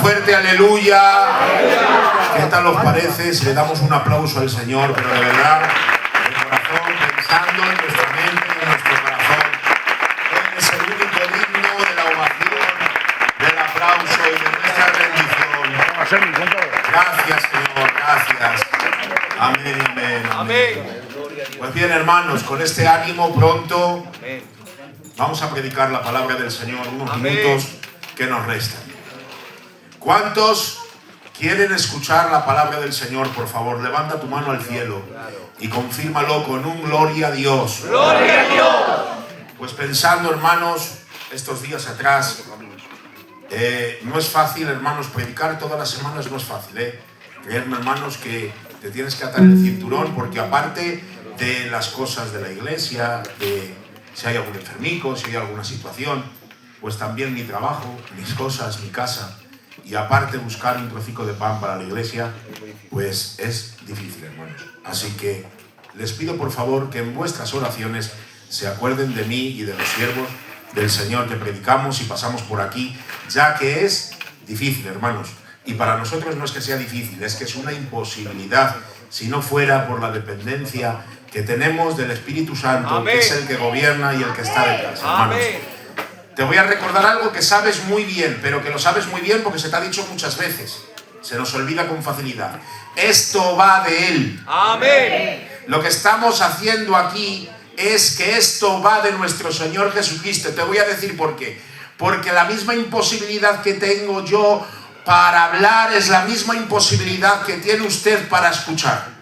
fuerte aleluya. ¿Qué tal os parece si le damos un aplauso al Señor? Pero de verdad, de corazón, pensando en nuestra mente y en nuestro corazón. Él es el único digno de la ovación, del aplauso y de nuestra rendición. Gracias, Señor, gracias. Amén, amén, amén. Pues bien, hermanos, con este ánimo pronto vamos a predicar la palabra del Señor unos minutos que nos restan. ¿Cuántos quieren escuchar la palabra del Señor? Por favor, levanta tu mano al cielo y confírmalo con un gloria a Dios. ¡Gloria a Dios! Pues pensando, hermanos, estos días atrás, no es fácil, hermanos, predicar todas las semanas no es fácil, Creedme, hermanos, que te tienes que atar el cinturón, porque aparte de las cosas de la iglesia, de si hay algún enfermico, si hay alguna situación, pues también mi trabajo, mis cosas, mi casa, y aparte buscar un trocico de pan para la iglesia, pues es difícil, hermanos. Así que les pido por favor que en vuestras oraciones se acuerden de mí y de los siervos del Señor que predicamos y pasamos por aquí, ya que es difícil, hermanos. Y para nosotros no es que sea difícil, es que es una imposibilidad, si no fuera por la dependencia que tenemos del Espíritu Santo, amén, que es el que gobierna y el que está detrás, hermanos. Amén. Te voy a recordar algo que sabes muy bien, pero que lo sabes muy bien porque se te ha dicho muchas veces. Se nos olvida con facilidad. Esto va de Él. Amén. Lo que estamos haciendo aquí es que esto va de nuestro Señor Jesucristo. Te voy a decir por qué. Porque la misma imposibilidad que tengo yo para hablar es la misma imposibilidad que tiene usted para escuchar.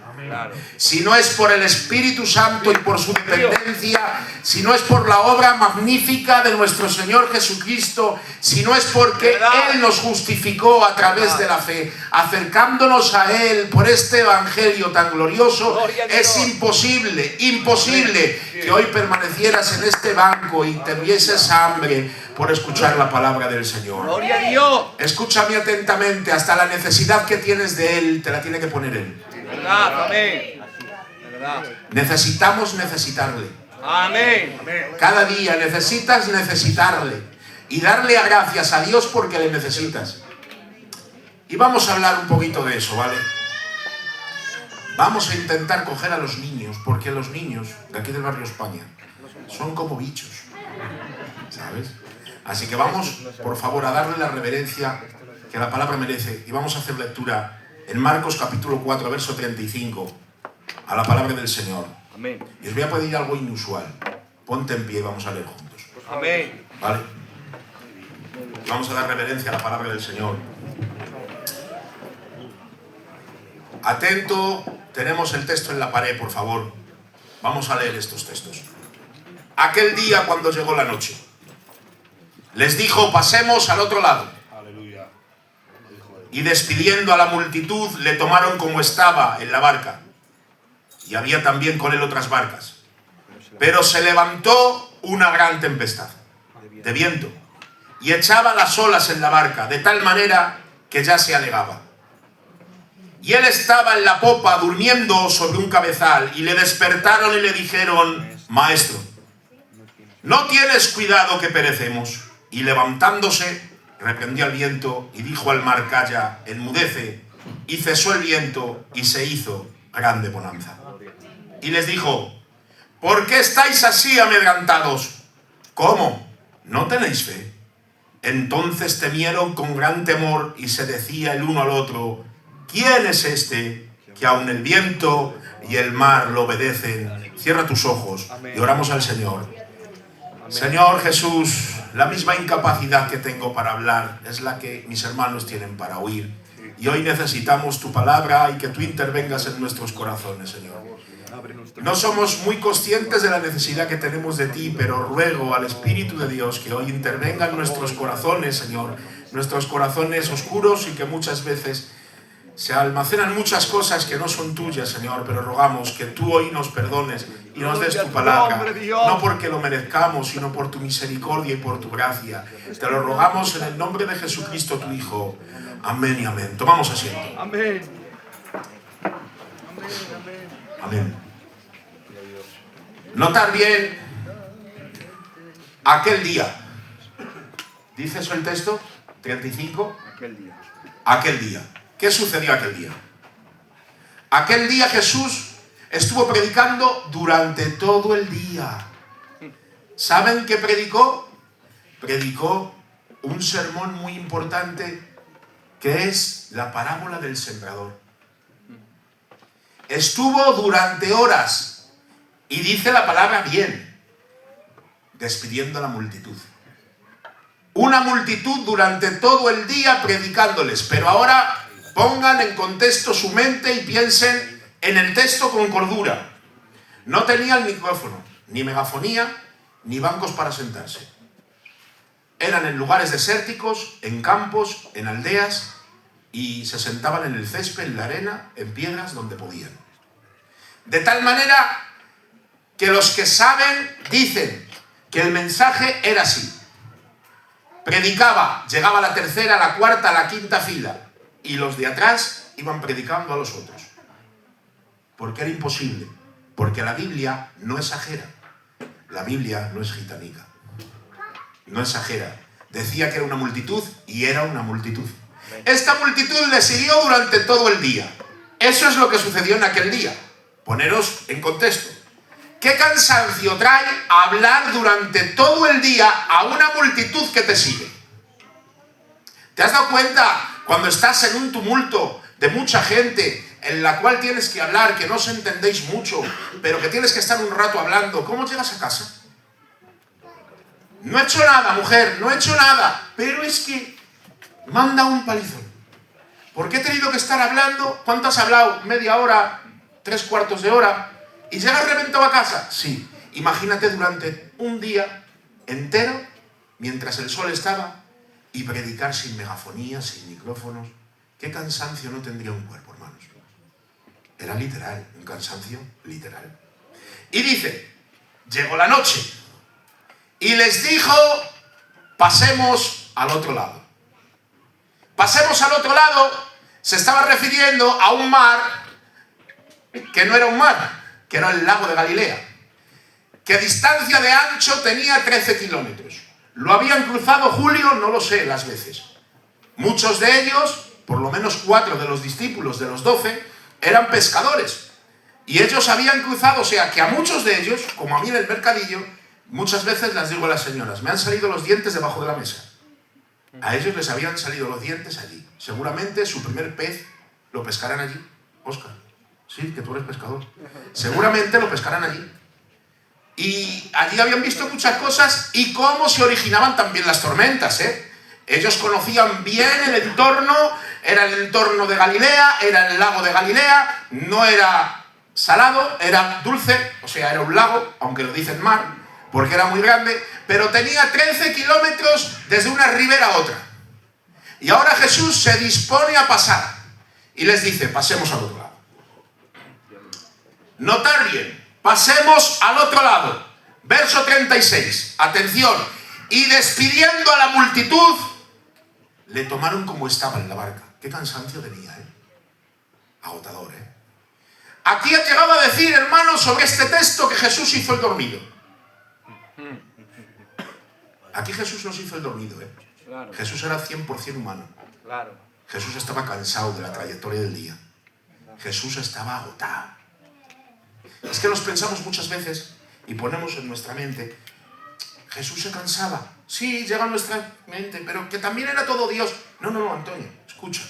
Si no es por el Espíritu Santo y por su dependencia, si no es por la obra magnífica de nuestro Señor Jesucristo, si no es porque Él nos justificó a través de la fe, acercándonos a Él por este evangelio tan glorioso, es imposible que hoy permanecieras en este banco y tuvieses hambre por escuchar la palabra del Señor. Gloria a Dios. Escúchame atentamente, hasta la necesidad que tienes de Él te la tiene que poner Él. Amén. Necesitamos necesitarle. Amén. Cada día necesitas necesitarle y darle gracias a Dios porque le necesitas. Y vamos a hablar un poquito de eso, ¿vale? Vamos a intentar coger a los niños, porque los niños de aquí del barrio España son como bichos, ¿sabes? Así que vamos, por favor, a darle la reverencia que la palabra merece y vamos a hacer lectura en Marcos capítulo 4, verso 35, a la palabra del Señor. Amén. Y os voy a pedir algo inusual. Ponte en pie y vamos a leer juntos. Amén. ¿Vale? Vamos a dar reverencia a la palabra del Señor. Atento, tenemos el texto en la pared, por favor. Vamos a leer estos textos. Aquel día, cuando llegó la noche, les dijo: pasemos al otro lado. Y despidiendo a la multitud, le tomaron como estaba en la barca. Y había también con él otras barcas. Pero se levantó una gran tempestad de viento y echaba las olas en la barca, de tal manera que ya se anegaba. Y él estaba en la popa durmiendo sobre un cabezal, y le despertaron y le dijeron: Maestro, ¿no tienes cuidado que perecemos? Y levantándose, reprendió al viento y dijo al mar: calla, enmudece. Y cesó el viento y se hizo grande bonanza. Y les dijo: ¿por qué estáis así amedrentados? ¿Cómo? ¿No tenéis fe? Entonces temieron con gran temor y se decía el uno al otro: ¿quién es este que aun el viento y el mar lo obedecen? Cierra tus ojos y oramos al Señor. Señor Jesús, la misma incapacidad que tengo para hablar es la que mis hermanos tienen para oír. Y hoy necesitamos tu palabra y que tú intervengas en nuestros corazones, Señor. No somos muy conscientes de la necesidad que tenemos de ti, pero ruego al Espíritu de Dios que hoy intervenga en nuestros corazones, Señor. Nuestros corazones oscuros y que muchas veces se almacenan muchas cosas que no son tuyas, Señor, pero rogamos que tú hoy nos perdones y nos des tu palabra, no porque lo merezcamos, sino por tu misericordia y por tu gracia. Te lo rogamos en el nombre de Jesucristo, tu Hijo. Amén y amén. Tomamos asiento. Amén. Amén. Notar bien aquel día. ¿Dice eso el texto? 35. Aquel día. ¿Qué sucedió aquel día? Aquel día Jesús estuvo predicando durante todo el día. ¿Saben qué predicó? Predicó un sermón muy importante que es la parábola del sembrador. Estuvo durante horas, y dice la palabra bien, despidiendo a la multitud. Una multitud durante todo el día predicándoles. Pero ahora pongan en contexto su mente y piensen en el texto con cordura. No tenían micrófono, ni megafonía, ni bancos para sentarse. Eran en lugares desérticos, en campos, en aldeas, y se sentaban en el césped, en la arena, en piedras, donde podían. De tal manera que los que saben dicen que el mensaje era así. Predicaba, llegaba a la tercera, a la cuarta, a la quinta fila, y los de atrás iban predicando a los otros. Porque era imposible, porque la Biblia no exagera. La Biblia no es gitanica. No exagera. Decía que era una multitud, y era una multitud. Esta multitud le siguió durante todo el día. Eso es lo que sucedió en aquel día. Poneros en contexto. ¿Qué cansancio trae hablar durante todo el día a una multitud que te sigue? ¿Te has dado cuenta cuando estás en un tumulto de mucha gente en la cual tienes que hablar, que no os entendéis mucho, pero que tienes que estar un rato hablando? ¿Cómo llegas a casa? No he hecho nada, mujer, no he hecho nada, pero es que me han dado un palizón. ¿Por qué he tenido que estar hablando? ¿Cuánto has hablado? ¿Media hora? ¿3/4 de hora? ¿Y llegas reventado a casa? Sí. Imagínate durante un día entero, mientras el sol estaba, y predicar sin megafonía, sin micrófonos. ¿Qué cansancio no tendría un cuerpo, hermanos? Era literal, un cansancio literal. Y dice, llegó la noche, y les dijo, pasemos al otro lado. Pasemos al otro lado, se estaba refiriendo a un mar que no era un mar, que era el lago de Galilea, que a distancia de ancho tenía 13 kilómetros. ¿Lo habían cruzado, Julio? No lo sé las veces. Muchos de ellos, por lo menos 4 de los discípulos de los 12, eran pescadores. Y ellos habían cruzado, o sea que a muchos de ellos, como a mí en el mercadillo, muchas veces les digo a las señoras, me han salido los dientes debajo de la mesa. A ellos les habían salido los dientes allí. Seguramente su primer pez lo pescarán allí. Óscar, sí, que tú eres pescador. Seguramente lo pescarán allí. Y allí habían visto muchas cosas y cómo se originaban también las tormentas, ¿eh? Ellos conocían bien el entorno, era el entorno de Galilea, era el lago de Galilea, no era salado, era dulce, o sea, era un lago, aunque lo dicen mar, porque era muy grande, pero tenía 13 kilómetros desde una ribera a otra. Y ahora Jesús se dispone a pasar y les dice, pasemos al otro lado. Notar bien. Pasemos al otro lado. Verso 36. Atención. Y despidiendo a la multitud, le tomaron como estaba en la barca. Qué cansancio tenía, ¿eh? Agotador, ¿eh? Aquí ha llegado a decir, hermanos, sobre este texto que Jesús hizo el dormido. Aquí Jesús nos hizo el dormido, ¿eh? Claro. Jesús era 100% humano. Claro. Jesús estaba cansado de la trayectoria del día. Jesús estaba agotado. Es que nos pensamos muchas veces y ponemos en nuestra mente, Jesús se cansaba. Sí, llega a nuestra mente, pero que también era todo Dios. No, Antonio, escucha.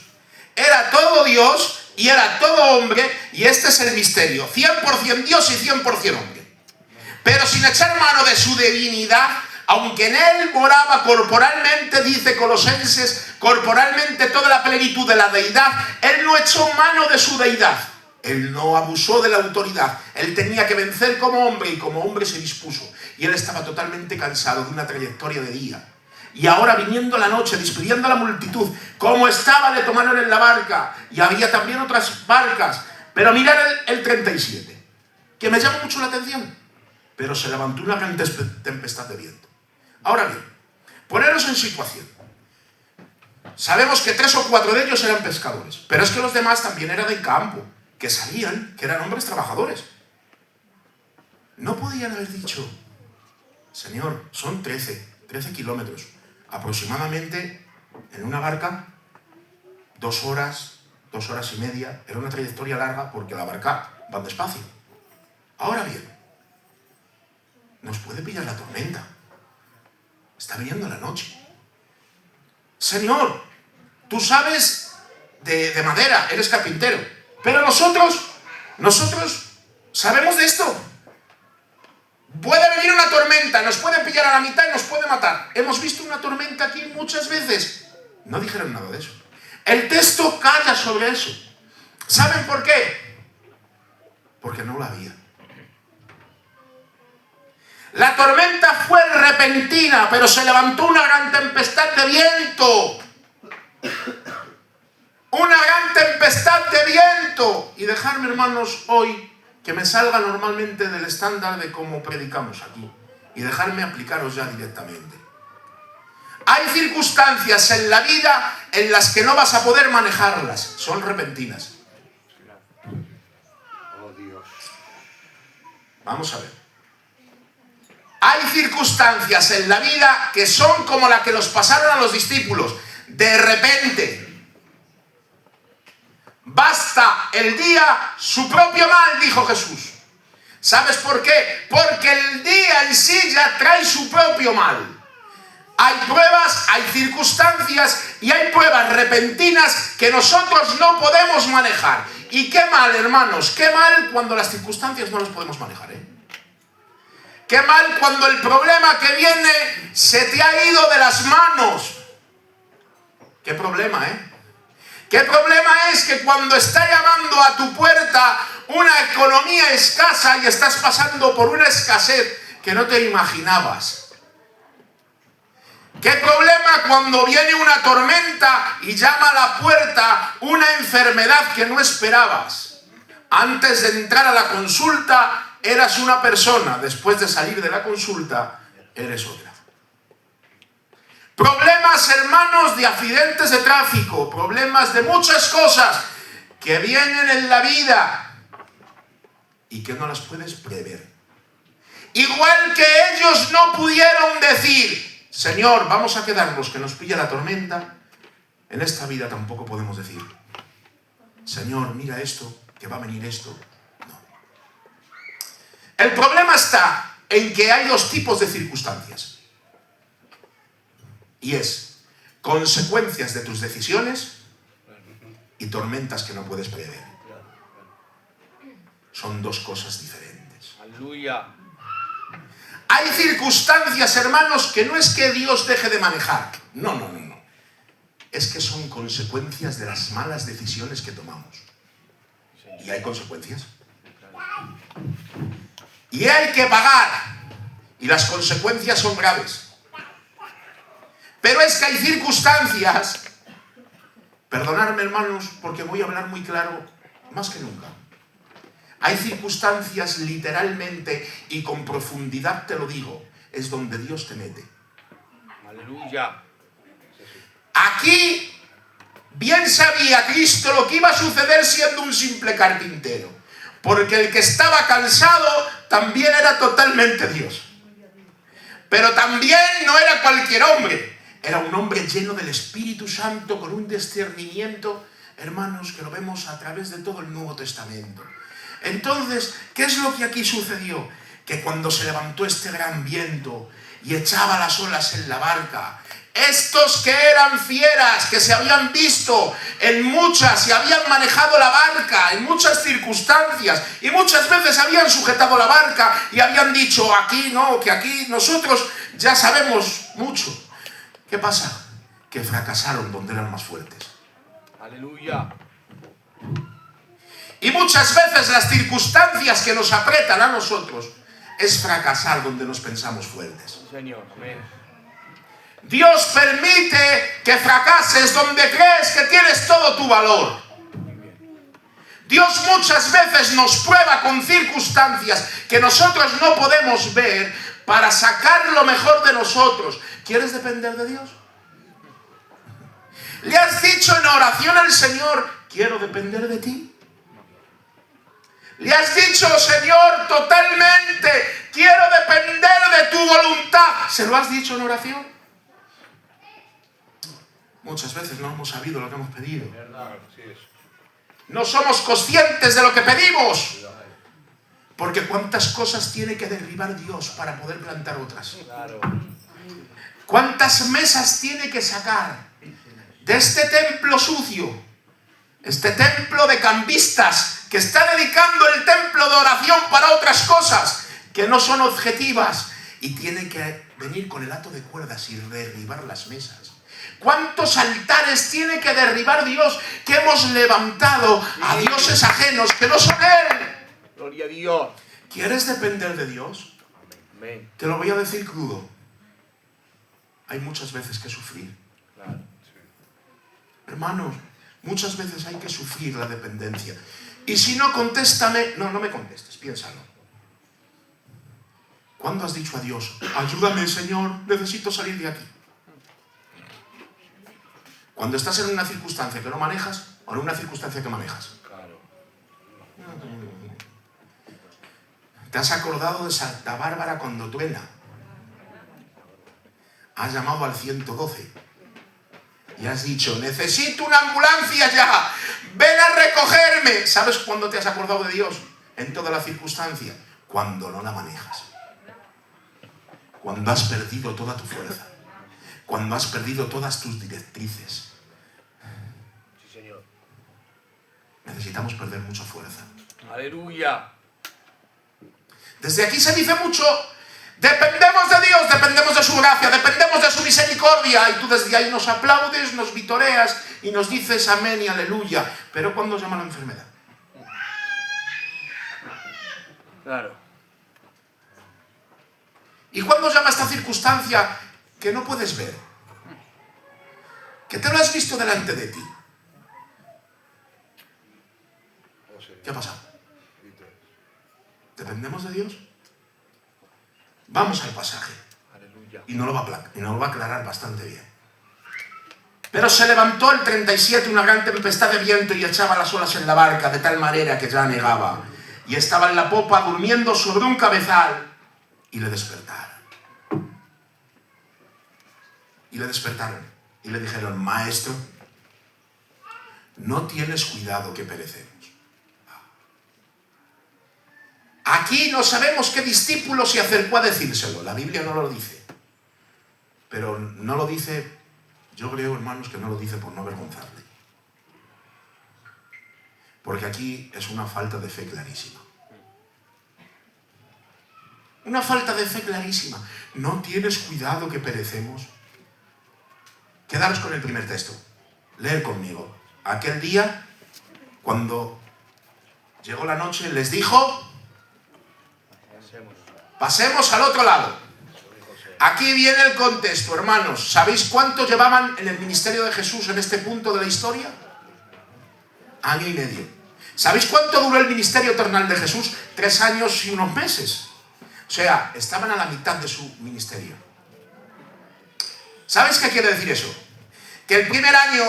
Era todo Dios y era todo hombre, y este es el misterio. 100% Dios y 100% hombre. Pero sin echar mano de su divinidad, aunque en él moraba corporalmente, dice Colosenses, corporalmente toda la plenitud de la deidad, él no echó mano de su deidad. Él no abusó de la autoridad. Él tenía que vencer como hombre y como hombre se dispuso. Y él estaba totalmente cansado de una trayectoria de día. Y ahora viniendo la noche, despidiendo a la multitud, como estaba, le tomaron en la barca. Y había también otras barcas. Pero mirad el 37, que me llama mucho la atención. Pero se levantó una gran tempestad de viento. Ahora bien, poneros en situación. Sabemos que 3 o 4 de ellos eran pescadores. Pero es que los demás también eran de campo. Que sabían que eran hombres trabajadores. No podían haber dicho, Señor, son 13 kilómetros. Aproximadamente, en una barca, 2 horas, 2 horas y media. Era una trayectoria larga porque la barca va despacio. Ahora bien, nos puede pillar la tormenta. Está viniendo la noche. Señor, tú sabes de madera, eres carpintero, pero nosotros sabemos de esto. Puede venir una tormenta, nos puede pillar a la mitad y nos puede matar. Hemos visto una tormenta aquí muchas veces. No dijeron nada de eso. El texto calla sobre eso. ¿Saben por qué? Porque no la había. La tormenta fue repentina, pero se levantó una gran tempestad de viento. Una gran tempestad de viento. Y dejadme, hermanos, hoy que me salga normalmente del estándar de cómo predicamos aquí. Y dejarme aplicaros ya directamente. Hay circunstancias en la vida en las que no vas a poder manejarlas. Son repentinas. Oh, Dios. Vamos a ver. Hay circunstancias en la vida que son como la que los pasaron a los discípulos. De repente. Basta el día su propio mal, dijo Jesús. ¿Sabes por qué? Porque el día en sí ya trae su propio mal. Hay pruebas, hay circunstancias y hay pruebas repentinas que nosotros no podemos manejar. Y qué mal, hermanos, qué mal cuando las circunstancias no las podemos manejar, ¿eh? Qué mal cuando el problema que viene se te ha ido de las manos. Qué problema, ¿eh? ¿Qué problema es que cuando está llamando a tu puerta una economía escasa y estás pasando por una escasez que no te imaginabas? ¿Qué problema cuando viene una tormenta y llama a la puerta una enfermedad que no esperabas? Antes de entrar a la consulta eras una persona, después de salir de la consulta eres otra. Problemas, hermanos, de accidentes de tráfico, problemas de muchas cosas que vienen en la vida y que no las puedes prever. Igual que ellos no pudieron decir: Señor, vamos a quedarnos que nos pilla la tormenta. En esta vida tampoco podemos decir: Señor, mira esto, que va a venir esto. No. El problema está en que hay 2 tipos de circunstancias. Y es consecuencias de tus decisiones y tormentas que no puedes prever. Son 2 cosas diferentes. Aleluya. Hay circunstancias, hermanos, que no es que Dios deje de manejar. No. Es que son consecuencias de las malas decisiones que tomamos. Y hay consecuencias. Y hay que pagar. Y las consecuencias son graves. Pero es que hay circunstancias, perdonadme, hermanos, porque voy a hablar muy claro, más que nunca. Hay circunstancias literalmente y con profundidad te lo digo, es donde Dios te mete. Aleluya. Aquí bien sabía Cristo lo que iba a suceder siendo un simple carpintero, porque el que estaba cansado también era totalmente Dios. Pero también no era cualquier hombre. Era un hombre lleno del Espíritu Santo, con un discernimiento, hermanos, que lo vemos a través de todo el Nuevo Testamento. Entonces, ¿qué es lo que aquí sucedió? Que cuando se levantó este gran viento y echaba las olas en la barca, estos que eran fieras, que se habían visto en muchas y habían manejado la barca en muchas circunstancias y muchas veces habían sujetado la barca y habían dicho: aquí no, que aquí nosotros ya sabemos mucho. ¿Qué pasa? Que fracasaron donde eran más fuertes. Aleluya. Y muchas veces las circunstancias que nos apretan a nosotros es fracasar donde nos pensamos fuertes. Señor, amén. Dios permite que fracases donde crees que tienes todo tu valor. Dios muchas veces nos prueba con circunstancias que nosotros no podemos ver para sacar lo mejor de nosotros. ¿Quieres depender de Dios? ¿Le has dicho en oración al Señor: quiero depender de ti? ¿Le has dicho: Señor, totalmente quiero depender de tu voluntad? ¿Se lo has dicho en oración? Muchas veces no hemos sabido lo que hemos pedido. Verdad, sí es. No somos conscientes de lo que pedimos. Porque cuántas cosas tiene que derribar Dios para poder plantar otras. Claro. Cuántas mesas tiene que sacar de este templo sucio. Este templo de cambistas que está dedicando el templo de oración para otras cosas que no son objetivas. Y tiene que venir con el hato de cuerdas y derribar las mesas. ¿Cuántos altares tiene que derribar Dios que hemos levantado a dioses ajenos que no son Él? Gloria a Dios. ¿Quieres depender de Dios? Amén. Te lo voy a decir crudo. Hay muchas veces que sufrir. Claro. Hermanos, muchas veces hay que sufrir la dependencia. Y si no, contéstame. No me contestes, piénsalo. ¿Cuándo has dicho a Dios, ayúdame, Señor, necesito salir de aquí? Cuando estás en una circunstancia que no manejas o en una circunstancia que manejas. Claro. ¿Te has acordado de Santa Bárbara cuando truena? Has llamado al 112 y has dicho, necesito una ambulancia ya, ven a recogerme. ¿Sabes cuándo te has acordado de Dios? En toda la circunstancia. Cuando no la manejas. Cuando has perdido toda tu fuerza. Cuando has perdido todas tus directrices. Sí, Señor. Necesitamos perder mucha fuerza. Aleluya. Desde aquí se dice mucho, dependemos de Dios, dependemos de su gracia, dependemos de su misericordia. Y tú desde ahí nos aplaudes, nos vitoreas y nos dices amén y aleluya. Pero ¿cuándo llama la enfermedad? Claro. ¿Y cuándo llama esta circunstancia que no puedes ver? Que te lo has visto delante de ti. ¿Qué ha pasado? ¿Dependemos de Dios? Vamos al pasaje. Aleluya. Y nos lo va a aclarar bastante bien. Pero se levantó el 37 una gran tempestad de viento y echaba las olas en la barca de tal manera que ya anegaba. Y estaba en la popa durmiendo sobre un cabezal. Y le despertaron. Y le dijeron, maestro, no tienes cuidado que perecemos. Aquí no sabemos qué discípulo se acercó a decírselo. La Biblia no lo dice. Pero no lo dice, yo creo, hermanos, que no lo dice por no avergonzarle. Porque aquí es una falta de fe clarísima. Una falta de fe clarísima. ¿No tienes cuidado que perecemos? Quedaros con el primer texto. Leer conmigo. Aquel día, cuando llegó la noche, les dijo, pasemos al otro lado. Aquí viene el contexto, hermanos. ¿Sabéis cuánto llevaban en el ministerio de Jesús en este punto de la historia? Año y medio. ¿Sabéis cuánto duró el ministerio terrenal de Jesús? 3 años y unos meses. O sea, estaban a la mitad de su ministerio. ¿Sabéis qué quiere decir eso? Que el primer año,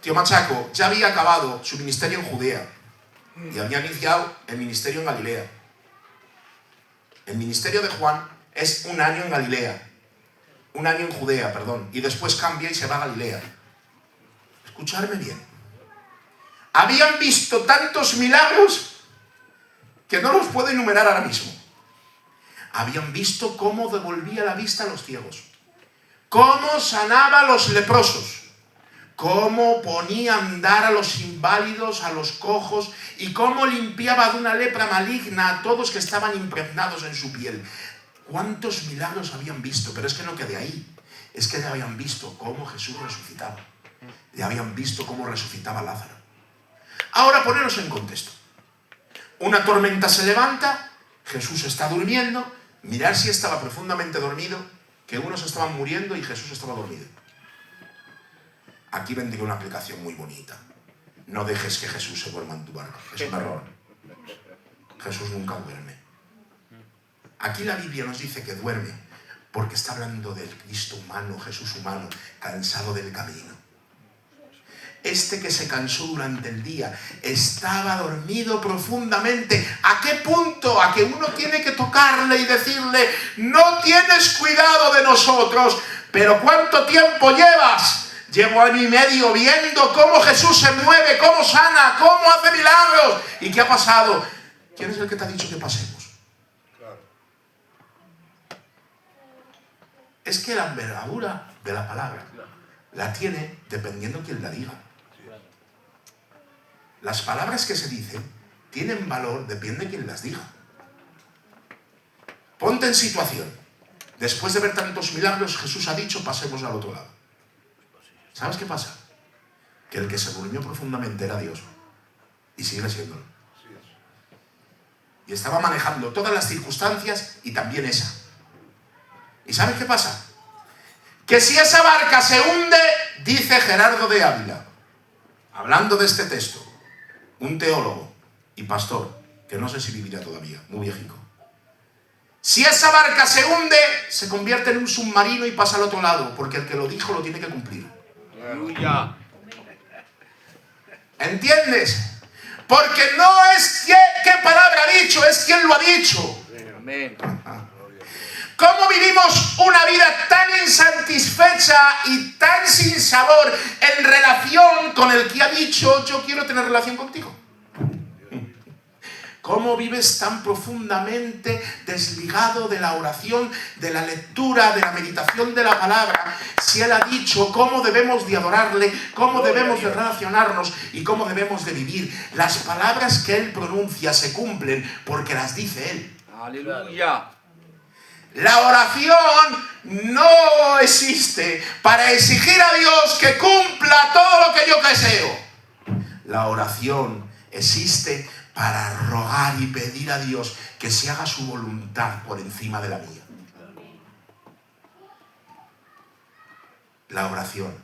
tío Machaco ya había acabado su ministerio en Judea y había iniciado el ministerio en Galilea. El ministerio de Juan es 1 año en Galilea, 1 año en Judea, perdón, y después cambia y se va a Galilea. Escuchadme bien. Habían visto tantos milagros que no los puedo enumerar ahora mismo. Habían visto cómo devolvía la vista a los ciegos, cómo sanaba a los leprosos, cómo ponía a andar a los inválidos, a los cojos, y cómo limpiaba de una lepra maligna a todos que estaban impregnados en su piel. ¿Cuántos milagros habían visto? Pero es que no quedé ahí. Es que ya habían visto cómo Jesús resucitaba. Ya habían visto cómo resucitaba Lázaro. Ahora poneros en contexto. Una tormenta se levanta, Jesús está durmiendo, mirad si estaba profundamente dormido, que unos estaban muriendo y Jesús estaba dormido. Aquí vendría una aplicación muy bonita. No dejes que Jesús se duerma en tu barco. Es un error. Jesús nunca duerme. Aquí la Biblia nos dice que duerme porque está hablando del Cristo humano, Jesús humano, cansado del camino. Este que se cansó durante el día estaba dormido profundamente. ¿A qué punto? A que uno tiene que tocarle y decirle, no tienes cuidado de nosotros. Pero ¿cuánto tiempo llevas? Llevo año y medio viendo cómo Jesús se mueve, cómo sana, cómo hace milagros. ¿Y qué ha pasado? ¿Quién es el que te ha dicho que pasemos? Es que la envergadura de la palabra la tiene dependiendo quién la diga. Las palabras que se dicen tienen valor, depende de quién las diga. Ponte en situación. Después de ver tantos milagros, Jesús ha dicho, pasemos al otro lado. ¿Sabes qué pasa? Que el que se durmió profundamente era Dios. Y sigue siéndolo. Y estaba manejando todas las circunstancias y también esa. ¿Y sabes qué pasa? Que si esa barca se hunde, dice Gerardo de Ávila, hablando de este texto, un teólogo y pastor, que no sé si vivirá todavía, muy viejico. Si esa barca se hunde, se convierte en un submarino y pasa al otro lado, porque el que lo dijo lo tiene que cumplir. Aleluya. ¿Entiendes? Porque no es qué palabra ha dicho, es quién lo ha dicho. Amén. ¿Cómo vivimos una vida tan insatisfecha y tan sin sabor en relación con el que ha dicho, yo quiero tener relación contigo? ¿Cómo vives tan profundamente desligado de la oración, de la lectura, de la meditación de la palabra? Si Él ha dicho cómo debemos de adorarle, cómo debemos de relacionarnos y cómo debemos de vivir. Las palabras que Él pronuncia se cumplen porque las dice Él. Aleluya. La oración no existe para exigir a Dios que cumpla todo lo que yo deseo. La oración existe para rogar y pedir a Dios que se haga su voluntad por encima de la mía. La oración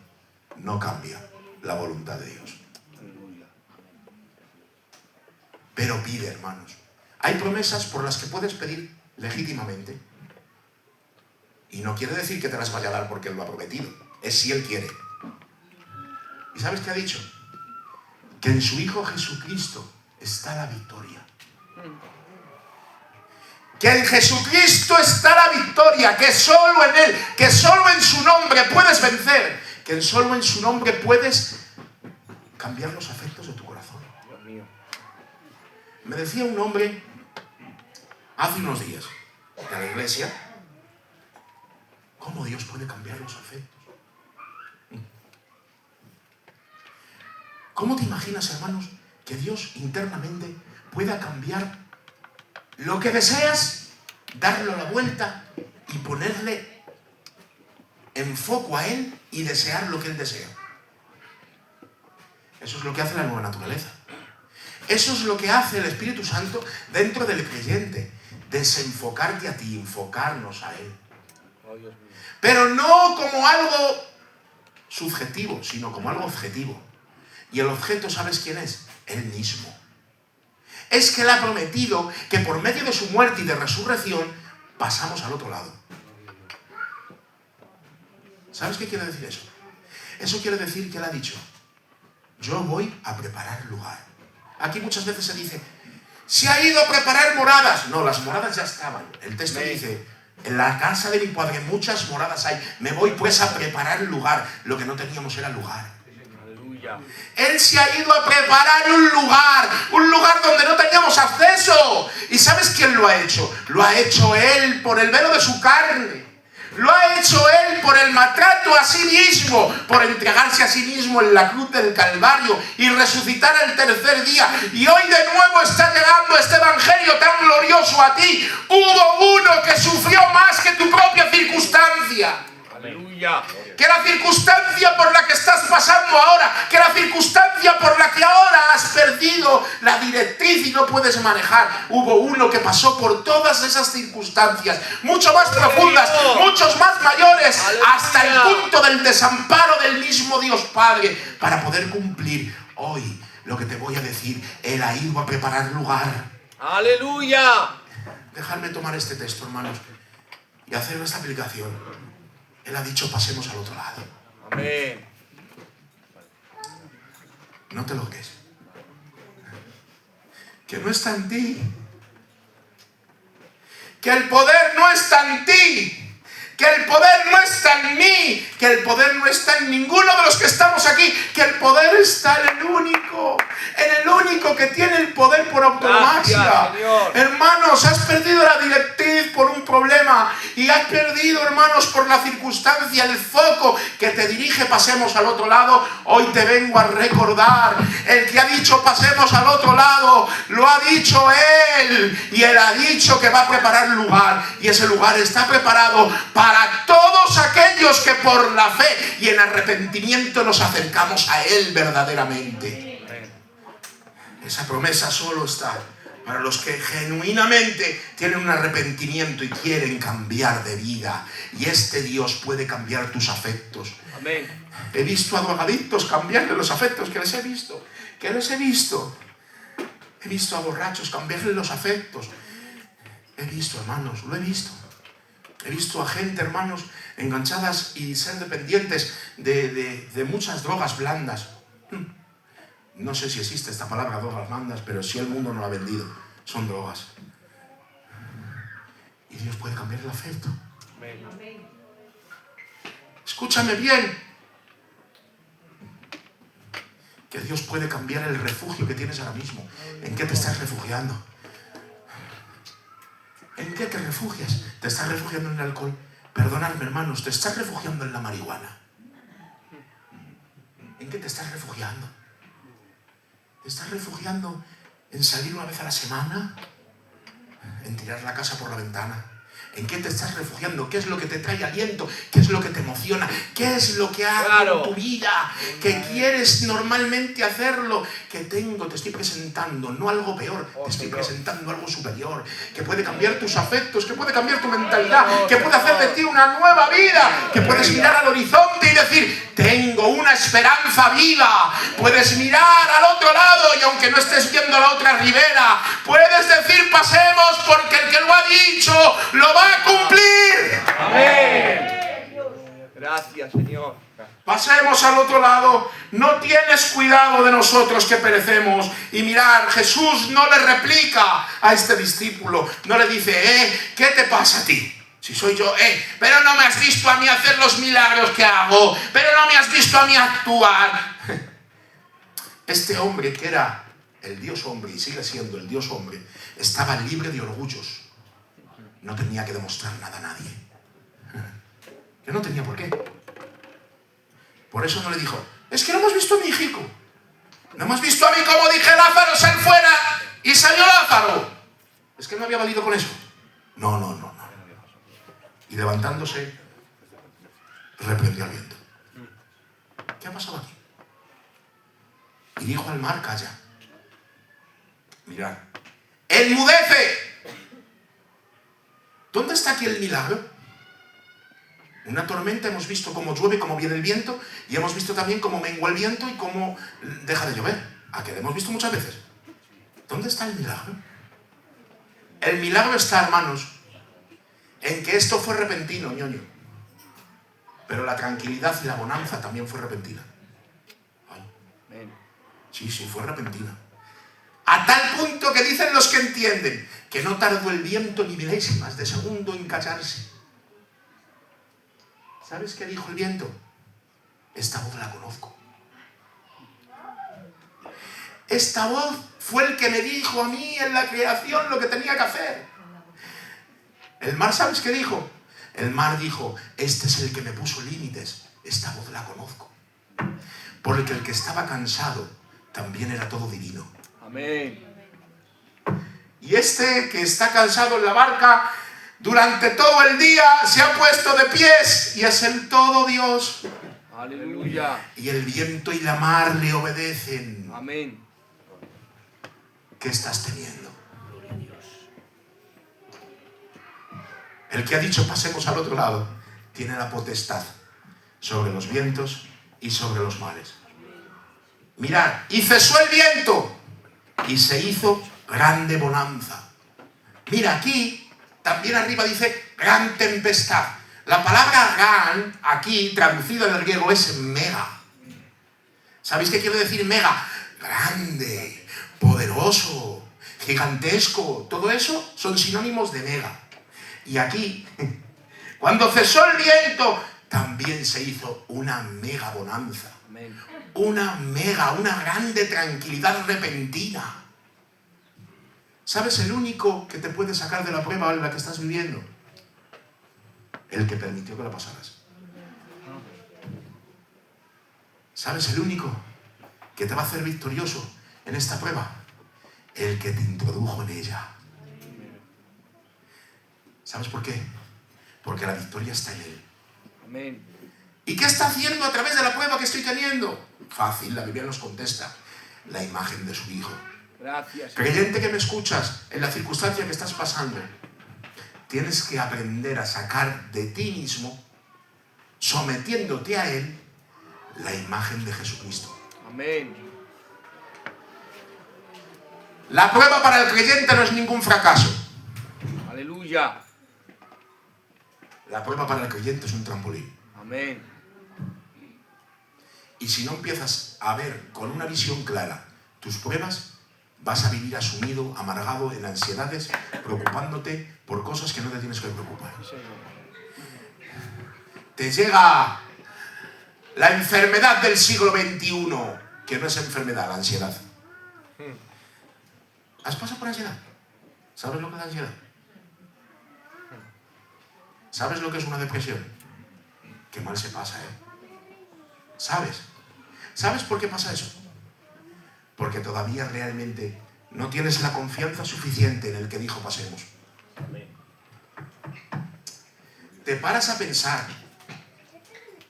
no cambia la voluntad de Dios. Pero pide, hermanos. Hay promesas por las que puedes pedir legítimamente. Y no quiere decir que te las vaya a dar porque Él lo ha prometido. Es si Él quiere. ¿Y sabes qué ha dicho? Que en su Hijo Jesucristo está la victoria. Que en Jesucristo está la victoria. Que solo en Él, que solo en su nombre puedes vencer. Que solo en su nombre puedes cambiar los afectos de tu corazón. Dios mío. Me decía un hombre hace unos días de la iglesia, ¿cómo Dios puede cambiar los afectos? ¿Cómo te imaginas, hermanos, que Dios internamente pueda cambiar lo que deseas, darle la vuelta y ponerle en foco a Él y desear lo que Él desea? Eso es lo que hace la nueva naturaleza. Eso es lo que hace el Espíritu Santo dentro del creyente. Desenfocarte a ti, enfocarnos a Él. Oh, Dios mío. Pero no como algo subjetivo, sino como algo objetivo. Y el objeto, ¿sabes quién es? Él mismo. Es que Él ha prometido que por medio de su muerte y de resurrección pasamos al otro lado. ¿Sabes qué quiere decir eso? Eso quiere decir que Él ha dicho, yo voy a preparar lugar. Aquí muchas veces se dice, se ha ido a preparar moradas. No, las moradas ya estaban. El texto dice, en la casa de mi padre muchas moradas hay. Me voy pues a preparar lugar. Lo que no teníamos era lugar. Aleluya. Él se ha ido a preparar un lugar donde no teníamos acceso. ¿Y sabes quién lo ha hecho? Lo ha hecho Él por el velo de su carne. Lo ha hecho Él por el maltrato a sí mismo, por entregarse a sí mismo en la cruz del Calvario y resucitar el tercer día. Y hoy de nuevo está llegando este evangelio tan glorioso a ti. Hubo uno que sufrió más que tu propia circunstancia. Aleluya. Que la circunstancia por la que estás pasando ahora, que la circunstancia por la que ahora has perdido la directriz y no puedes manejar. Hubo uno que pasó por todas esas circunstancias, mucho más profundas, muchos más mayores, hasta el punto del desamparo del mismo Dios Padre, para poder cumplir hoy lo que te voy a decir. Él ha ido a preparar lugar. Aleluya. Dejadme tomar este texto, hermanos, y hacer esta aplicación. Él ha dicho, pasemos al otro lado. Amén. No te lo crees. Que no está en ti. Que el poder no está en ti. que el poder no está en mí, que el poder no está en ninguno de los que estamos aquí, que el poder está en el único que tiene el poder por automacia. Gracias, Señor. Hermanos, has perdido la directriz por un problema y has perdido, hermanos, por la circunstancia, el foco que te dirige, pasemos al otro lado. Hoy te vengo a recordar, el que ha dicho pasemos al otro lado, lo ha dicho Él, y Él ha dicho que va a preparar lugar, y ese lugar está preparado para todos aquellos que por la fe y en arrepentimiento nos acercamos a Él verdaderamente. Esa promesa solo está para los que genuinamente tienen un arrepentimiento y quieren cambiar de vida. Y este Dios puede cambiar tus afectos. Amén. He visto a drogadictos cambiarle los afectos, que les he visto. He visto a borrachos cambiarle los afectos. He visto, hermanos, lo he visto. He visto a gente, hermanos, enganchadas y ser dependientes de muchas drogas blandas. No sé si existe esta palabra, drogas blandas, pero si el mundo no la ha vendido, son drogas. Y Dios puede cambiar el afecto. Amén. Escúchame bien. Que Dios puede cambiar el refugio que tienes ahora mismo. ¿En qué te estás refugiando? ¿En qué te refugias? ¿Te estás refugiando en el alcohol? Perdonadme, hermanos, ¿te estás refugiando en la marihuana? ¿En qué te estás refugiando? ¿Te estás refugiando en salir una vez a la semana? ¿En tirar la casa por la ventana? ¿En qué te estás refugiando? ¿Qué es lo que te trae aliento? ¿Qué es lo que te emociona? ¿Qué es lo que hace en tu vida? ¿Que quieres normalmente hacerlo? Te estoy presentando, no algo peor, te estoy presentando algo superior, que puede cambiar tus afectos, que puede cambiar tu mentalidad, que puede hacer de ti una nueva vida, que puedes mirar al horizonte y decir, tengo una esperanza viva. Puedes mirar al otro lado y aunque no estés viendo la otra ribera, puedes decir, pasemos, porque el que lo ha dicho lo va a cumplir. Amén. Gracias, Señor. Pasemos al otro lado. No tienes cuidado de nosotros que perecemos. Y mirar, Jesús no le replica a este discípulo. No le dice, ¿qué te pasa a ti? Si soy yo, pero no me has visto a mí hacer los milagros que hago. Pero no me has visto a mí actuar. Este hombre que era el Dios hombre y sigue siendo el Dios hombre, estaba libre de orgullos. No tenía que demostrar nada a nadie. Que no tenía por qué. Por eso no le dijo, es que no hemos visto a mi hijico. No hemos visto a mí como dije, Lázaro, sal fuera. Y salió Lázaro. Es que no había valido con eso. No. Y levantándose, reprendió al viento. ¿Qué ha pasado aquí? Y dijo al mar, calla. Mirad, enmudece. ¿Dónde está aquí el milagro? Una tormenta, hemos visto cómo llueve, cómo viene el viento, y hemos visto también cómo mengua el viento y cómo deja de llover. ¿A qué lo hemos visto muchas veces? ¿Dónde está el milagro? El milagro está, hermanos, en que esto fue repentino, ñoño. Pero la tranquilidad y la bonanza también fue repentina. Ay. Sí, fue repentina. A tal punto que dicen los que entienden que no tardó el viento ni milésimas de segundo en callarse. ¿Sabes qué dijo el viento? Esta voz la conozco. Esta voz fue el que me dijo a mí en la creación lo que tenía que hacer. El mar, ¿sabes qué dijo? El mar dijo, este es el que me puso límites. Esta voz la conozco. Porque el que estaba cansado también era todo divino. Amén. Y este que está cansado en la barca, durante todo el día se ha puesto de pies y es el todo Dios. Aleluya. Y el viento y la mar le obedecen. Amén. ¿Qué estás teniendo? El que ha dicho pasemos al otro lado tiene la potestad sobre los vientos y sobre los mares. Mirad, y cesó el viento y se hizo grande bonanza. Mira, aquí también arriba dice gran tempestad. La palabra gran aquí traducida del griego es mega. ¿Sabéis qué quiere decir mega? Grande, poderoso, gigantesco. Todo eso son sinónimos de mega. Y aquí Cuando cesó el viento, también se hizo una mega bonanza. Amén. Una grande tranquilidad repentina. ¿Sabes el único que te puede sacar de la prueba en la que estás viviendo? El que permitió que la pasaras. ¿Sabes el único que te va a hacer victorioso en esta prueba? El que te introdujo en ella. ¿Sabes por qué? Porque la victoria está en él. Amén. ¿Y qué está haciendo a través de la prueba que estoy teniendo? Fácil, la Biblia nos contesta. La imagen de su Hijo. Gracias. Creyente que me escuchas, en la circunstancia que estás pasando, tienes que aprender a sacar de ti mismo, sometiéndote a Él, la imagen de Jesucristo. Amén. La prueba para el creyente no es ningún fracaso. Aleluya. La prueba para el creyente es un trampolín. Amén. Y si no empiezas a ver con una visión clara tus pruebas, vas a vivir asumido, amargado, en ansiedades, preocupándote por cosas que no te tienes que preocupar. Te llega la enfermedad del siglo XXI, que no es enfermedad, la ansiedad. ¿Has pasado por ansiedad? ¿Sabes lo que es la ansiedad? ¿Sabes lo que es una depresión? Qué mal se pasa, ¿Sabes? ¿Sabes por qué pasa eso? Porque todavía realmente no tienes la confianza suficiente en el que dijo pasemos. Te paras a pensar,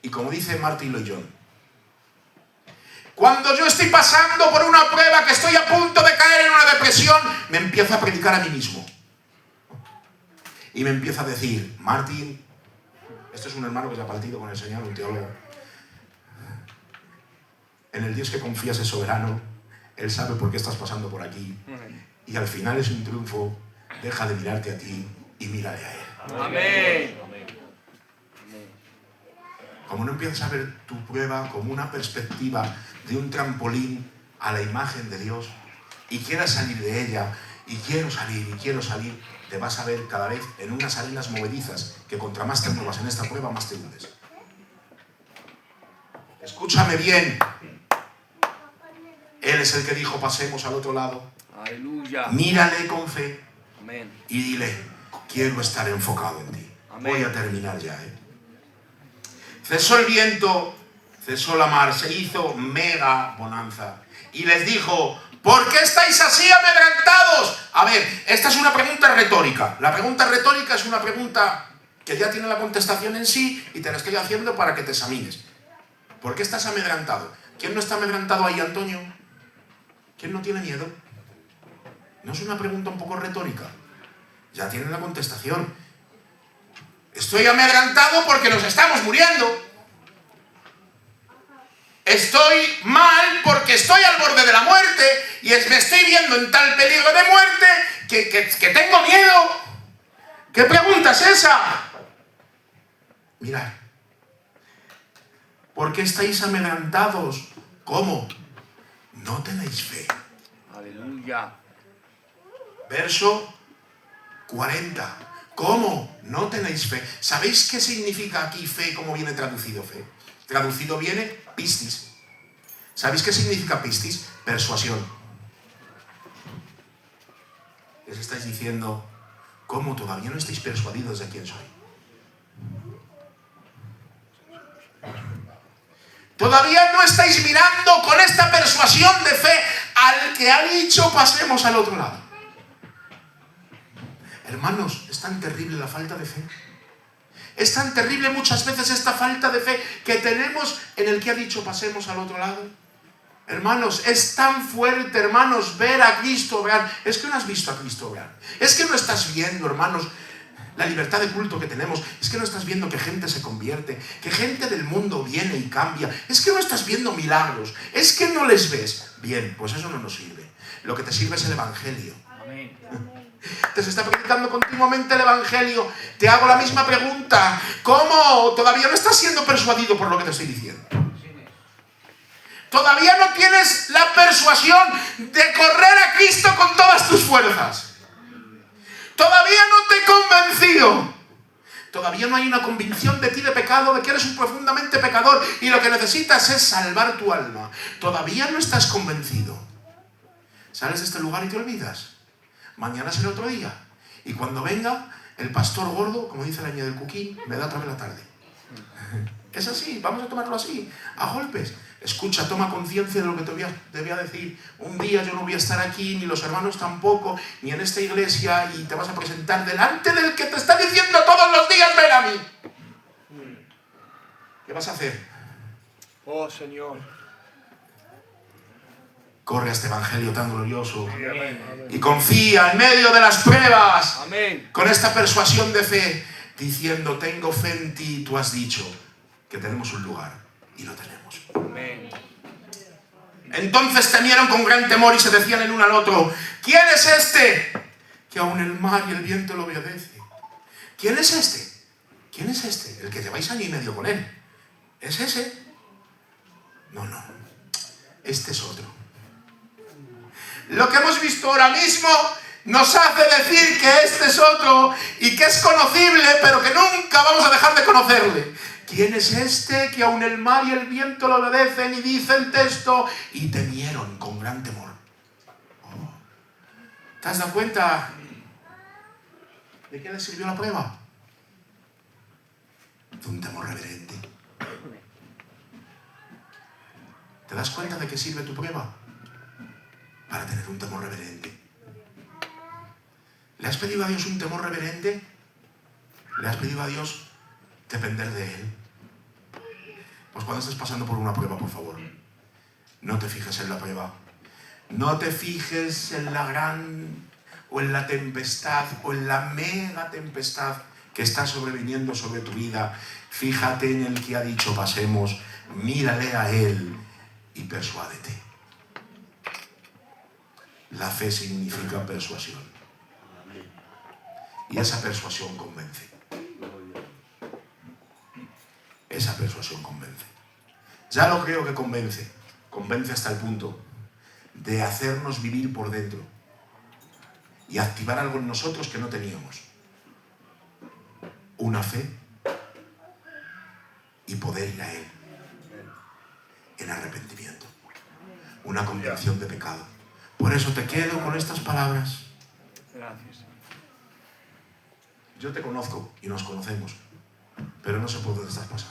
y como dice Martin Lloyd-Jones, cuando yo estoy pasando por una prueba, que estoy a punto de caer en una depresión, me empiezo a predicar a mí mismo. Y me empieza a decir, Martin, este es un hermano que se ha partido con el Señor, un teólogo, en el Dios que confías es soberano, Él sabe por qué estás pasando por aquí, y al final es un triunfo. Deja de mirarte a ti y mírale a Él. Amén. Como no empiezas a ver tu prueba como una perspectiva de un trampolín a la imagen de Dios, y quieras salir de ella, y quiero salir, te vas a ver cada vez en unas arenas movedizas que contra más te muevas en esta prueba, más te hundes. Escúchame bien. Él es el que dijo pasemos al otro lado. Aleluya. Mírale con fe. Amén. Y dile, quiero estar enfocado en ti. Amén. Voy a terminar ya. Cesó el viento, cesó la mar, se hizo mega bonanza. Y les dijo, ¿por qué estáis así amedrentados? A ver, esta es una pregunta retórica. La pregunta retórica es una pregunta que ya tiene la contestación en sí, y te la estoy haciendo para que te examines. ¿Por qué estás amedrantado? ¿Quién no está amedrantado ahí, Antonio? ¿Quién no tiene miedo? ¿No es una pregunta un poco retórica? Ya tienen la contestación. Estoy amedrantado porque nos estamos muriendo. Estoy mal porque estoy al borde de la muerte y me estoy viendo en tal peligro de muerte que tengo miedo. ¿Qué pregunta es esa? Mirad. ¿Por qué estáis amedrentados? ¿Cómo? No tenéis fe. Aleluya. Verso 40. ¿Cómo? No tenéis fe. ¿Sabéis qué significa aquí fe? ¿Cómo viene traducido fe? Traducido viene pistis. ¿Sabéis qué significa pistis? Persuasión. Les estáis diciendo, ¿cómo todavía no estáis persuadidos de quién soy? Todavía no estáis mirando con esta persuasión de fe al que ha dicho pasemos al otro lado. Hermanos, es tan terrible la falta de fe. Es tan terrible muchas veces esta falta de fe que tenemos en el que ha dicho pasemos al otro lado. Hermanos, es tan fuerte, hermanos, ver a Cristo obrar. Es que no has visto a Cristo obrar. Es que no estás viendo, hermanos, la libertad de culto que tenemos. Es que no estás viendo que gente se convierte, que gente del mundo viene y cambia. Es que no estás viendo milagros. Es que no les ves. Bien, pues eso no nos sirve. Lo que te sirve es el Evangelio. Amén. Te se está predicando continuamente el Evangelio. Te hago la misma pregunta. ¿Cómo todavía no estás siendo persuadido por lo que te estoy diciendo? Todavía no tienes la persuasión de correr a Cristo con todas tus fuerzas. Todavía no te he convencido. Todavía no hay una convicción de ti de pecado, de que eres un profundamente pecador y lo que necesitas es salvar tu alma. Todavía no estás convencido. Sales de este lugar y te olvidas. Mañana será otro día. Y cuando venga, el pastor gordo, como dice la niña del Cuquín, me da otra vez la tarde. Es así, vamos a tomarlo así, a golpes. Escucha, toma conciencia de lo que te voy a decir. Un día yo no voy a estar aquí, ni los hermanos tampoco, ni en esta iglesia, y te vas a presentar delante del que te está diciendo todos los días, ven a mí. ¿Qué vas a hacer? Oh, Señor. Corre a este evangelio tan glorioso y confía en medio de las pruebas. Amén. Con esta persuasión de fe, diciendo, tengo fe en ti, tú has dicho que tenemos un lugar y lo tenemos. Amén. Entonces temieron con gran temor y se decían el uno al otro, ¿quién es este que aun el mar y el viento lo obedece? ¿Quién es este? ¿Quién es este? El que lleváis año y medio con él. ¿Es ese? No, este es otro. Lo que hemos visto ahora mismo nos hace decir que este es otro y que es conocible, pero que nunca vamos a dejar de conocerle. ¿Quién es este que aun el mar y el viento lo obedecen? Y dice el texto, y temieron con gran temor. Oh. ¿Te has dado cuenta de qué les sirvió la prueba? De un temor reverente. ¿Te das cuenta de qué sirve tu prueba? Para tener un temor reverente. ¿Le has pedido a Dios un temor reverente? ¿Le has pedido a Dios depender de Él? Pues cuando estés pasando por una prueba, por favor, no te fijes en la prueba. No te fijes en la gran o en la tempestad o en la mega tempestad que está sobreviniendo sobre tu vida. Fíjate en el que ha dicho pasemos, mírale a Él y persuádete. La fe significa persuasión. Y esa persuasión convence. Esa persuasión convence. Ya lo creo que convence. Convence hasta el punto de hacernos vivir por dentro y activar algo en nosotros que no teníamos. Una fe y poder ir a Él en arrepentimiento. Una convicción de pecado. Por eso te quedo con estas palabras. Gracias. Yo te conozco y nos conocemos, pero no sé por dónde estás pasando.